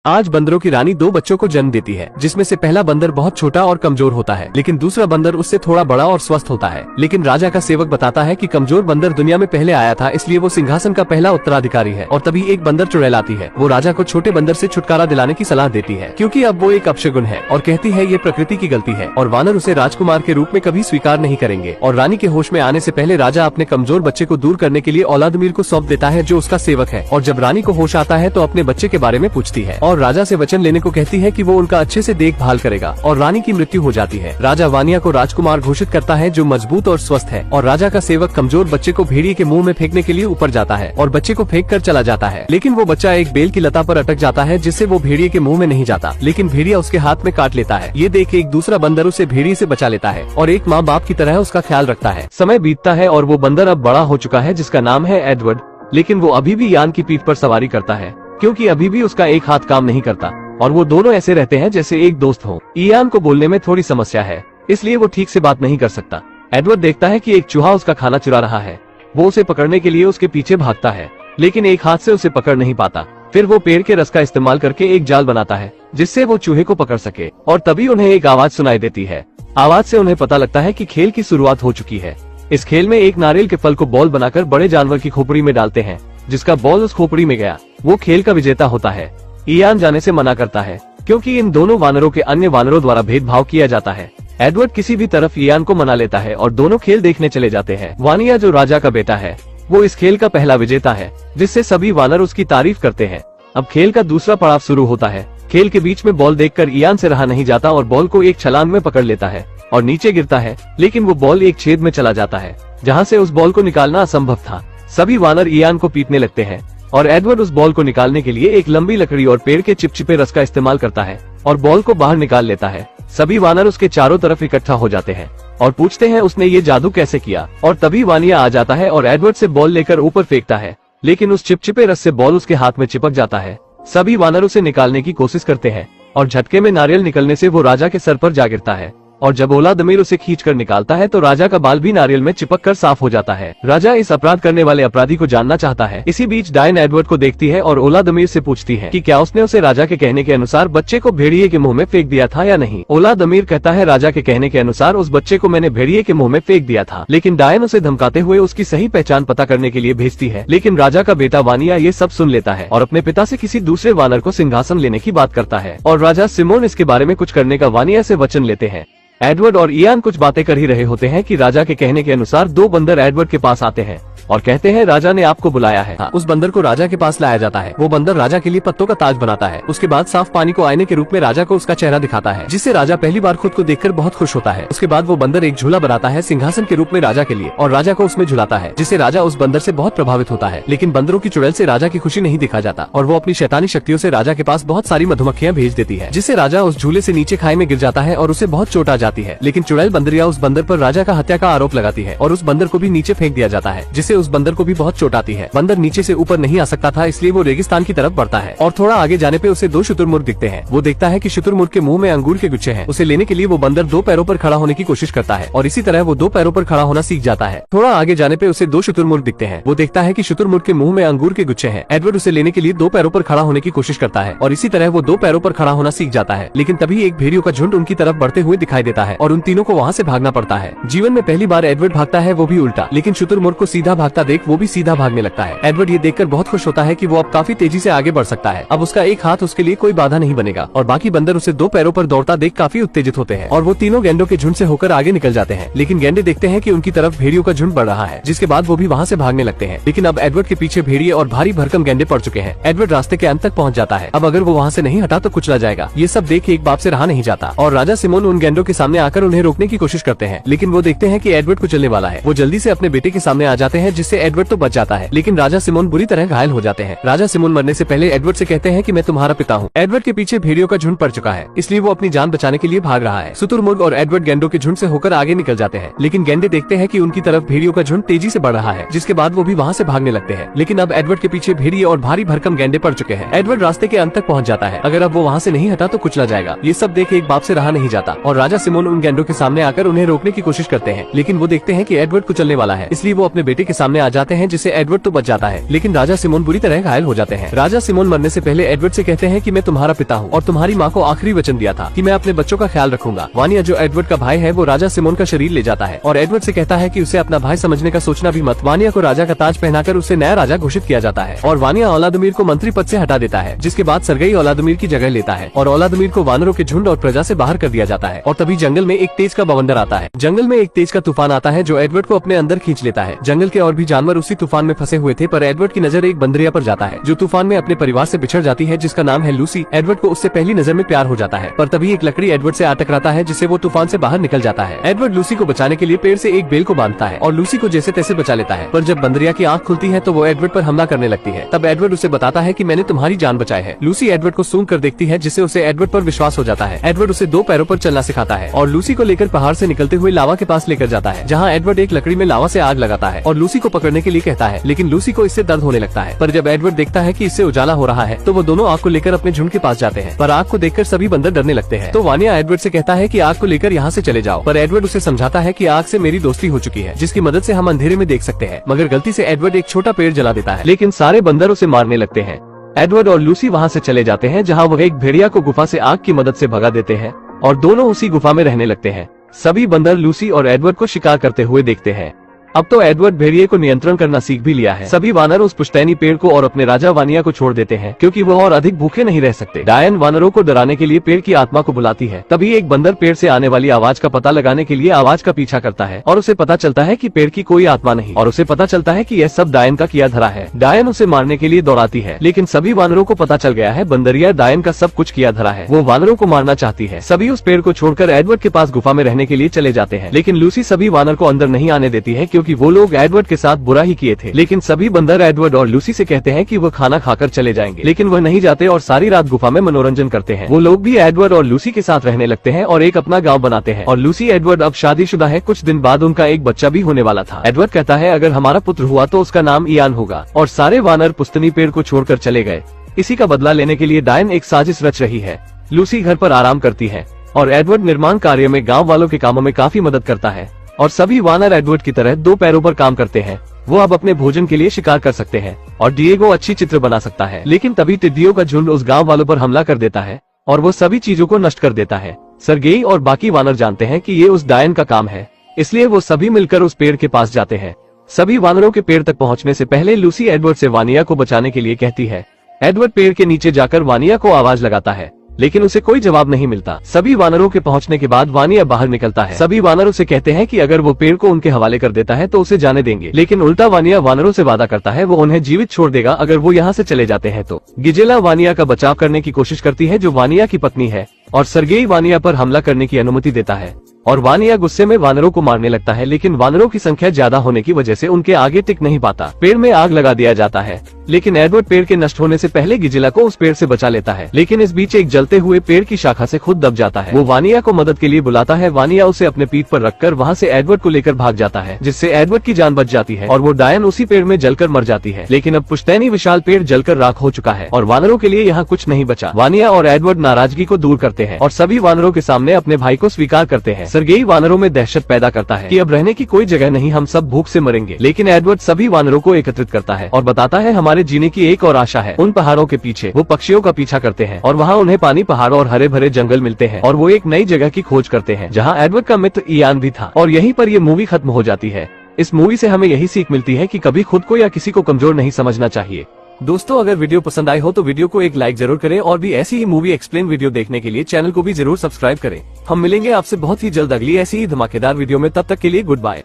आज बंदरों की रानी दो बच्चों को जन्म देती है, जिसमें से पहला बंदर बहुत छोटा और कमजोर होता है, लेकिन दूसरा बंदर उससे थोड़ा बड़ा और स्वस्थ होता है। लेकिन राजा का सेवक बताता है कि कमजोर बंदर दुनिया में पहले आया था, इसलिए वो सिंहासन का पहला उत्तराधिकारी है। और तभी एक बंदर चुड़ैल आती है। वो राजा को छोटे बंदर से छुटकारा दिलाने की सलाह देती है, क्योंकि अब वो एक अपशगुन है, और कहती है ये प्रकृति की गलती है और वानर उसे राजकुमार के रूप में कभी स्वीकार नहीं करेंगे। और रानी के होश में आने से पहले राजा अपने कमजोर बच्चे को दूर करने के लिए औलादमीर को सौंप देता है, जो उसका सेवक है। और जब रानी को होश आता है तो अपने बच्चे के बारे में पूछती है और राजा से वचन को कहती है कि वो उनका अच्छे से देखभाल करेगा। और रानी की मृत्यु हो जाती है। राजा वानिया को राजकुमार घोषित करता है, जो मजबूत और स्वस्थ है। और राजा का सेवक कमजोर बच्चे को भेड़िए के मुंह में फेंकने के लिए ऊपर जाता है और बच्चे को फेंक कर चला जाता है, लेकिन वो बच्चा एक बेल की लता पर अटक जाता है, जिससे वो भेड़िए के मुंह में नहीं जाता, लेकिन भेड़िया उसके हाथ में काट लेता है। ये देख एक दूसरा बंदर उसे भेड़िए से बचा लेता है और एक माँ बाप की तरह उसका ख्याल रखता है। समय बीतता है और वो बंदर अब बड़ा हो चुका है, जिसका नाम है एडवर्ड। लेकिन वो अभी भी यान की पीठ पर सवारी करता है, क्योंकि अभी भी उसका एक हाथ काम नहीं करता और वो दोनों ऐसे रहते हैं जैसे एक दोस्त हो। इयान को बोलने में थोड़ी समस्या है, इसलिए वो ठीक से बात नहीं कर सकता। एडवर्ड देखता है कि एक चूहा उसका खाना चुरा रहा है। वो उसे पकड़ने के लिए उसके पीछे भागता है, लेकिन एक हाथ से उसे पकड़ नहीं पाता। फिर वो पेड़ के रस का इस्तेमाल करके एक जाल बनाता है, जिससे वो चूहे को पकड़ सके। और तभी उन्हें एक आवाज सुनाई देती है। आवाज से उन्हें पता लगता है कि खेल की शुरुआत हो चुकी है। इस खेल में एक नारियल के फल को बॉल बनाकर बड़े जानवर की खोपड़ी में डालते हैं। जिसका बॉल उस खोपड़ी में गया, वो खेल का विजेता होता है। इयान जाने से मना करता है, क्योंकि इन दोनों वानरों के अन्य वानरों द्वारा भेदभाव किया जाता है। एडवर्ड किसी भी तरफ इयान को मना लेता है और दोनों खेल देखने चले जाते हैं। वानिया, जो राजा का बेटा है, वो इस खेल का पहला विजेता है, जिससे सभी वानर उसकी तारीफ करते हैं। अब खेल का दूसरा पड़ाव शुरू होता है। खेल के बीच में बॉल देखकर इयान से रहा नहीं जाता और बॉल को एक छलांग में पकड़ लेता है और नीचे गिरता है, लेकिन वो बॉल एक छेद में चला जाता है, जहाँ से उस बॉल को निकालना असंभव था। सभी वानर इयान को पीटने लगते हैं और एडवर्ड उस बॉल को निकालने के लिए एक लंबी लकड़ी और पेड़ के चिपचिपे रस का इस्तेमाल करता है और बॉल को बाहर निकाल लेता है। सभी वानर उसके चारों तरफ इकट्ठा हो जाते हैं और पूछते हैं उसने ये जादू कैसे किया। और तभी वानिया आ जाता है और एडवर्ड से बॉल लेकर ऊपर फेंकता है, लेकिन उस चिपचिपे रस से बॉल उसके हाथ में चिपक जाता है। सभी वानर उसे निकालने की कोशिश करते हैं और झटके में नारियल निकलने से वो राजा के सर पर जा गिरता है। और जब औलादमीर उसे खींचकर निकालता है तो राजा का बाल भी नारियल में चिपककर साफ हो जाता है। राजा इस अपराध करने वाले अपराधी को जानना चाहता है। इसी बीच डायन एडवर्ड को देखती है और औलादमीर से पूछती है कि क्या उसने उसे राजा के कहने के अनुसार बच्चे को भेड़िए के मुंह में फेंक दिया था या नहीं। औलादमीर कहता है, राजा के कहने के अनुसार उस बच्चे को मैंने भेड़िए के मुंह में फेंक दिया था, लेकिन डायन उसे धमकाते हुए उसकी सही पहचान पता करने के लिए भेजती है। लेकिन राजा का बेटा वानिया ये सब सुन लेता है और अपने पिता से किसी दूसरे वानर को सिंहासन लेने की बात करता है और राजा सिमोन इसके बारे में कुछ करने का वानिया से वचन लेते हैं। एडवर्ड और इयान कुछ बातें कर ही रहे होते हैं कि राजा के कहने के अनुसार दो बंदर एडवर्ड के पास आते हैं और कहते हैं, राजा ने आपको बुलाया है। उस बंदर को राजा के पास लाया जाता है। वो बंदर राजा के लिए पत्तों का ताज बनाता है। उसके बाद साफ पानी को आईने के रूप में राजा को उसका चेहरा दिखाता है, जिससे राजा पहली बार खुद को देखकर बहुत खुश होता है। उसके बाद वो बंदर एक झूला बनाता है सिंहासन के रूप में राजा के लिए और राजा को उसमें झुलाता है, जिससे राजा उस बंदर से बहुत प्रभावित होता है। लेकिन बंदरों की चुड़ैल से राजा की खुशी नहीं दिखा जाता और वो अपनी शैतानी शक्तियों से राजा के पास बहुत सारी मधुमक्खियां भेज देती है, जिससे राजा उस झूले से नीचे खाई में गिर जाता है और उसे बहुत चोट आ जाती है। लेकिन चुड़ैल बंदरिया उस बंदर पर राजा का हत्या का आरोप लगाती है और उस बंदर को भी नीचे फेंक दिया जाता है, जिससे उस बंदर को भी बहुत चोट आती है। बंदर नीचे से ऊपर नहीं आ सकता था, इसलिए वो रेगिस्तान की तरफ बढ़ता है और थोड़ा आगे जाने पे उसे दो शुतुरमुर्ग दिखते हैं। वो देखता है कि शुतुरमुर्ग के मुंह में अंगूर के गुच्छे हैं। उसे लेने के लिए वो बंदर दो पैरों पर खड़ा होने की कोशिश करता है और इसी तरह वो दो पैरों पर खड़ा होना सीख जाता है। थोड़ा आगे जाने पे उसे दो शुतुरमुर्ग दिखते हैं। वो देखता है कि शुतुरमुर्ग के मुंह में अंगूर के गुच्छे हैं। एडवर्ड उसे लेने के लिए दो पैरों पर खड़ा होने की कोशिश करता है और इसी तरह वो दो पैरों पर खड़ा होना सीख जाता है। लेकिन तभी एक भेड़ियों का झुंड उनकी तरफ बढ़ते हुए दिखाई देता है और उन तीनों को वहाँ से भागना पड़ता है। जीवन में पहली बार एडवर्ड भागता है, वो भी उल्टा। लेकिन शुतुरमुर्ग को सीधा भागता देख वो भी सीधा भागने लगता है। एडवर्ड ये देखकर बहुत खुश होता है कि वो अब काफी तेजी से आगे बढ़ सकता है। अब उसका एक हाथ उसके लिए कोई बाधा नहीं बनेगा और बाकी बंदर उसे दो पैरों पर दौड़ता देख काफी उत्तेजित होते हैं और वो तीनों गेंडों के झुंड से होकर आगे निकल जाते हैं। लेकिन गेंडे देखते हैं कि उनकी तरफ भेड़ियों का झुंड बढ़ रहा है, जिसके बाद वो भी वहाँ से भागने लगते हैं। लेकिन अब एडवर्ड के पीछे भेड़िए और भारी भरकम गेंडे पड़ चुके हैं। एडवर्ड रास्ते के अंत तक पहुँच जाता है। अब अगर वो वहाँ से नहीं हटा तो कुचला जाएगा। ये सब देख एक बाप से रहा नहीं जाता और राजा सिमोन उन गेंडों के सामने आकर उन्हें रोकने की कोशिश करते हैं, लेकिन वो देखते हैं कि एडवर्ड कुचलने वाला है। वो जल्दी से अपने बेटे के सामने आ जाते हैं, जिससे एडवर्ड तो बच जाता है, लेकिन राजा सिमोन बुरी तरह घायल हो जाते हैं। राजा सिमोन मरने से पहले एडवर्ड से कहते हैं कि मैं तुम्हारा पिता हूँ। एडवर्ड के पीछे भेड़ियों का झुंड पड़ चुका है, इसलिए वो अपनी जान बचाने के लिए भाग रहा है। शुतुरमुर्ग और एडवर्ड गेंडों के झुंड से होकर आगे निकल जाते हैं, लेकिन गेंडे देखते हैं कि उनकी तरफ भेड़ियों का झुंड तेजी से बढ़ रहा है, जिसके बाद वो भी वहाँ से भागने लगते हैं। लेकिन अब एडवर्ड के पीछे भेड़िए और भारी भरकम गेंडे पड़ चुके हैं। एडवर्ड रास्ते के अंत तक पहुँच जाता है। अगर अब वो वहाँ से नहीं हटा तो कुचला जाएगा। ये सब देख एक बाप से रहा नहीं जाता और राजा सिमोन उन गेंडों के सामने आकर उन्हें रोकने की कोशिश करते हैं, लेकिन वो देखते हैं कि एडवर्ड कुचलने वाला है, इसलिए वो अपने बेटे के सामने आ जाते हैं, जिससे एडवर्ड तो बच जाता है, लेकिन राजा सिमोन बुरी तरह घायल हो जाते हैं। राजा सिमोन मरने से पहले एडवर्ड से कहते हैं कि मैं तुम्हारा पिता हूँ और तुम्हारी माँ को आखिरी वचन दिया था कि मैं अपने बच्चों का ख्याल रखूंगा। वानिया जो एडवर्ड का भाई है वो राजा सिमोन का शरीर ले जाता है और एडवर्ड से कहता है कि उसे अपना भाई समझने का सोचना भी मत। वानिया को राजा का ताज पहनाकर उसे नया राजा घोषित किया जाता है और वानिया औलादुमीर को मंत्री पद से हटा देता है, जिसके बाद सरगई औलादुमीर की जगह लेता है और औलादुमीर को वानरों के झुंड और प्रजा से बाहर कर दिया जाता है। और तभी जंगल में एक तेज का बवंडर आता है। जंगल में एक तेज का तूफान आता है जो एडवर्ड को अपने अंदर खींच लेता है। जंगल के और भी जानवर उसी तूफान में फंसे हुए थे, पर एडवर्ड की नजर एक बंदरिया पर जाता है जो तूफान में अपने परिवार से बिछड़ जाती है, जिसका नाम है लूसी। एडवर्ड को उससे पहली नजर में प्यार हो जाता है, पर तभी एक लकड़ी एडवर्ड से आ टकराता है, जिससे वो तूफान से बाहर निकल जाता है। एडवर्ड लूसी को बचाने के लिए पेड़ से एक बेल को बांधता है और लूसी को जैसे तैसे बचा लेता है, पर जब बंदरिया की आंख खुलती है तो वो एडवर्ड पर हमला करने लगती है। तब एडवर्ड उसे बताता है कि मैंने तुम्हारी जान बचाई है। लूसी एडवर्ड को सूंघ कर देखती है, जिससे उसे एडवर्ड पर विश्वास हो जाता है। एडवर्ड उसे 2 पैरों पर चलना सिखाता है और लूसी को लेकर पहाड़ से निकलते हुए लावा के पास लेकर जाता है, जहाँ एडवर्ड एक लकड़ी में लावा से आग लगाता है और लूसी को पकड़ने के लिए कहता है, लेकिन लूसी को इससे दर्द होने लगता है। पर जब एडवर्ड देखता है कि इससे उजाला हो रहा है तो वो दोनों आग को लेकर अपने झुंड के पास जाते हैं, पर आग को देखकर सभी बंदर डरने लगते हैं। तो वानिया एडवर्ड से कहता है कि आग को लेकर यहाँ से चले जाओ, पर एडवर्ड उसे समझाता है कि आग से मेरी दोस्ती हो चुकी है, जिसकी मदद से हम अंधेरे में देख सकते हैं। मगर गलती से एडवर्ड एक छोटा पेड़ जला देता है, लेकिन सारे बंदर उसे मारने लगते हैं। एडवर्ड और लूसी वहाँ से चले जाते हैं, जहाँ वह एक भेड़िया को गुफा से आग की मदद से भगा देते हैं और दोनों उसी गुफा में रहने लगते हैं। सभी बंदर लूसी और एडवर्ड को शिकार करते हुए देखते हैं। अब तो एडवर्ड भेड़िए को नियंत्रण करना सीख भी लिया है। सभी वानर उस पुश्तैनी पेड़ को और अपने राजा वानिया को छोड़ देते हैं, क्योंकि वो और अधिक भूखे नहीं रह सकते। डायन वानरों को डराने के लिए पेड़ की आत्मा को बुलाती है। तभी एक बंदर पेड़ से आने वाली आवाज का पता लगाने के लिए आवाज का पीछा करता है और उसे पता चलता है कि पेड़ की कोई आत्मा नहीं, और उसे पता चलता है कि यह सब डायन का किया धरा है। डायन उसे मारने के लिए दौड़ाती है, लेकिन सभी वानरों को पता चल गया है बंदरिया डायन का सब कुछ किया धरा है। वो वानरों को मारना चाहती है। सभी उस पेड़ को छोड़कर एडवर्ड के पास गुफा में रहने के लिए चले जाते हैं, लेकिन लूसी सभी वानर को अंदर नहीं आने देती है, क्योंकि वो लोग एडवर्ड के साथ बुरा ही किए थे। लेकिन सभी बंदर एडवर्ड और लूसी से कहते हैं कि वो खाना खाकर चले जाएंगे, लेकिन वह नहीं जाते और सारी रात गुफा में मनोरंजन करते हैं। वो लोग भी एडवर्ड और लूसी के साथ रहने लगते हैं और एक अपना गांव बनाते हैं। और लूसी एडवर्ड अब शादीशुदा है। कुछ दिन बाद उनका एक बच्चा भी होने वाला था। एडवर्ड कहता है अगर हमारा पुत्र हुआ तो उसका नाम इयान होगा। और सारे वानर पुश्तैनी पेड़ को छोड़कर चले गए। इसी का बदला लेने के लिए डायन एक साजिश रच रही है। लूसी घर पर आराम करती है और एडवर्ड निर्माण कार्य में गाँव वालों के कामों में काफी मदद करता है। और सभी वानर एडवर्ड की तरह 2 पैरों पर काम करते हैं। वो अब अपने भोजन के लिए शिकार कर सकते हैं और डिएगो अच्छी चित्र बना सकता है। लेकिन तभी टिड्डियों का झुंड उस गांव वालों पर हमला कर देता है और वो सभी चीजों को नष्ट कर देता है। सरगेई और बाकी वानर जानते हैं कि ये उस डायन का काम है, इसलिए वो सभी मिलकर उस पेड़ के पास जाते हैं। सभी वानरों के पेड़ तक पहुंचने से पहले लूसी एडवर्ड से वानिया को बचाने के लिए कहती है। एडवर्ड पेड़ के नीचे जाकर वानिया को आवाज लगाता है, लेकिन उसे कोई जवाब नहीं मिलता। सभी वानरों के पहुंचने के बाद वानिया बाहर निकलता है। सभी वानर उसे कहते हैं कि अगर वो पेड़ को उनके हवाले कर देता है तो उसे जाने देंगे, लेकिन उल्टा वानिया वानरों से वादा करता है वो उन्हें जीवित छोड़ देगा अगर वो यहाँ से चले जाते हैं तो। गिजेला वानिया का बचाव करने की कोशिश करती है, जो वानिया की पत्नी है, और सरगेई वानिया पर हमला करने की अनुमति देता है और वानिया गुस्से में वानरों को मारने लगता है, लेकिन वानरों की संख्या ज्यादा होने की वजह से उनके आगे टिक नहीं पाता। पेड़ में आग लगा दिया जाता है, लेकिन एडवर्ड पेड़ के नष्ट होने से पहले गिजेला को उस पेड़ से बचा लेता है। लेकिन इस बीच एक जलते हुए पेड़ की शाखा से खुद दब जाता है। वो वानिया को मदद के लिए बुलाता है। वानिया उसे अपने पीठ पर रखकर वहाँ से एडवर्ड को लेकर भाग जाता है, जिससे एडवर्ड की जान बच जाती है और वो डायन उसी पेड़ में जलकर मर जाती है। लेकिन अब पुश्तैनी विशाल पेड़ जलकर राख हो चुका है और वानरों के लिए यहाँ कुछ नहीं बचा। वानिया और एडवर्ड नाराजगी को दूर करते हैं और सभी वानरों के सामने अपने भाई को स्वीकार करते हैं। सरगेई वानरों में दहशत पैदा करता है कि अब रहने की कोई जगह नहीं, हम सब भूख से मरेंगे। लेकिन एडवर्ड सभी वानरों को एकत्रित करता है और बताता है हमारे जीने की एक और आशा है। उन पहाड़ों के पीछे वो पक्षियों का पीछा करते हैं और वहाँ उन्हें पानी, पहाड़ों और हरे भरे जंगल मिलते हैं और वो एक नई जगह की खोज करते हैं जहाँ एडवर्ड का मित्र इयान भी था। और यहीं पर ये मूवी खत्म हो जाती है। इस मूवी से हमें यही सीख मिलती है कि कभी खुद को या किसी को कमजोर नहीं समझना चाहिए। दोस्तों, अगर वीडियो पसंद आई हो तो वीडियो को एक लाइक जरूर करें और भी ऐसी ही मूवी एक्सप्लेन वीडियो देखने के लिए चैनल को भी जरूर सब्सक्राइब करें। हम मिलेंगे आपसे बहुत ही जल्द अगली ऐसी ही धमाकेदार वीडियो में। तब तक के लिए गुड बाय।